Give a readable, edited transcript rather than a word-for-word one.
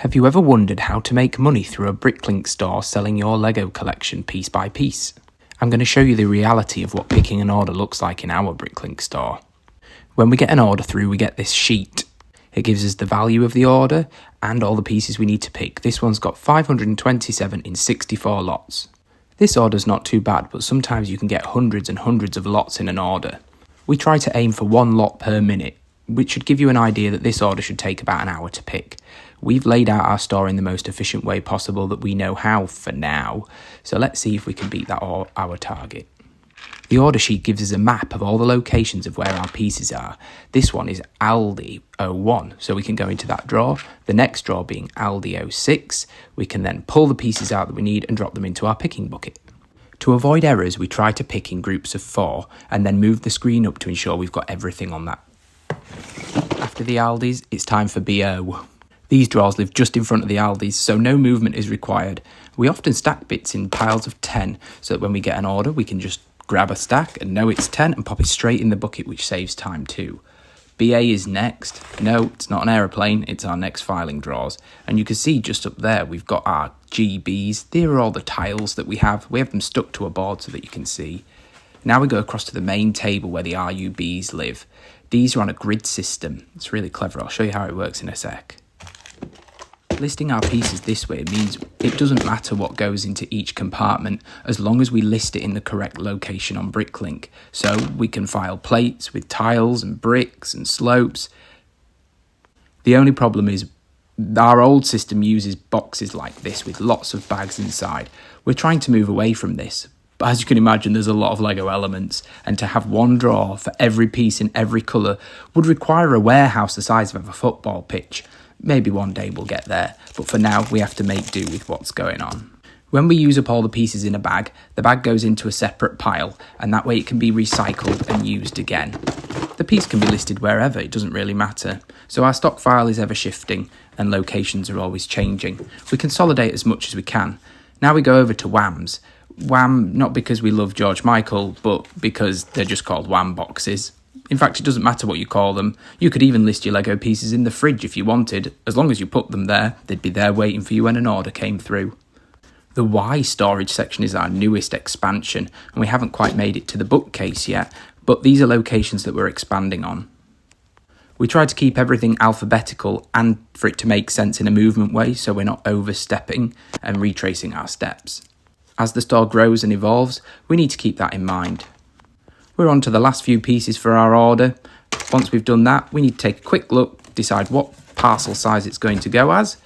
Have you ever wondered how to make money through a Bricklink store selling your Lego collection piece by piece? I'm going to show you the reality of what picking an order looks like in our Bricklink store. When we get an order through, we get this sheet. It gives us the value of the order and all the pieces we need to pick. This one's got 527 in 64 lots. This order's not too bad, but sometimes you can get hundreds and hundreds of lots in an order. We try to aim for one lot per minute, which should give you an idea that this order should take about an hour to pick. We've laid out our store in the most efficient way possible that we know how for now, so let's see if we can beat that or our target. The order sheet gives us a map of all the locations of where our pieces are. This one is Aldi 01, so we can go into that drawer. The next drawer being Aldi 06, we can then pull the pieces out that we need and drop them into our picking bucket. To avoid errors, we try to pick in groups of 4 and then move the screen up to ensure we've got everything on that. After the Aldis, it's time for BO. These drawers live just in front of the Aldis, so no movement is required. We often stack bits in piles of 10, so that when we get an order, we can just grab a stack and know it's 10 and pop it straight in the bucket, which saves time too. BA is next. No, it's not an aeroplane, it's our next filing drawers. And you can see just up there, we've got our GBs. There are all the tiles that we have. We have them stuck to a board so that you can see. Now we go across to the main table where the RUBs live. These are on a grid system. It's really clever. I'll show you how it works in a sec. Listing our pieces this way means it doesn't matter what goes into each compartment as long as we list it in the correct location on Bricklink. So we can file plates with tiles and bricks and slopes. The only problem is our old system uses boxes like this with lots of bags inside. We're trying to move away from this. But as you can imagine, there's a lot of Lego elements, and to have one drawer for every piece in every colour would require a warehouse the size of a football pitch. Maybe one day we'll get there, but for now we have to make do with what's going on. When we use up all the pieces in a bag, the bag goes into a separate pile, and that way it can be recycled and used again. The piece can be listed wherever, it doesn't really matter. So our stock file is ever shifting, and locations are always changing. We consolidate as much as we can. Now we go over to WAMs. WAM, not because we love George Michael, but because they're just called WAM boxes. In fact, it doesn't matter what you call them. You could even list your Lego pieces in the fridge if you wanted. As long as you put them there, they'd be there waiting for you when an order came through. The Y storage section is our newest expansion, and we haven't quite made it to the bookcase yet, but these are locations that we're expanding on. We try to keep everything alphabetical and for it to make sense in a movement way, so we're not overstepping and retracing our steps. As the store grows and evolves, we need to keep that in mind. We're on to the last few pieces for our order. Once we've done that, we need to take a quick look, decide what parcel size it's going to go as,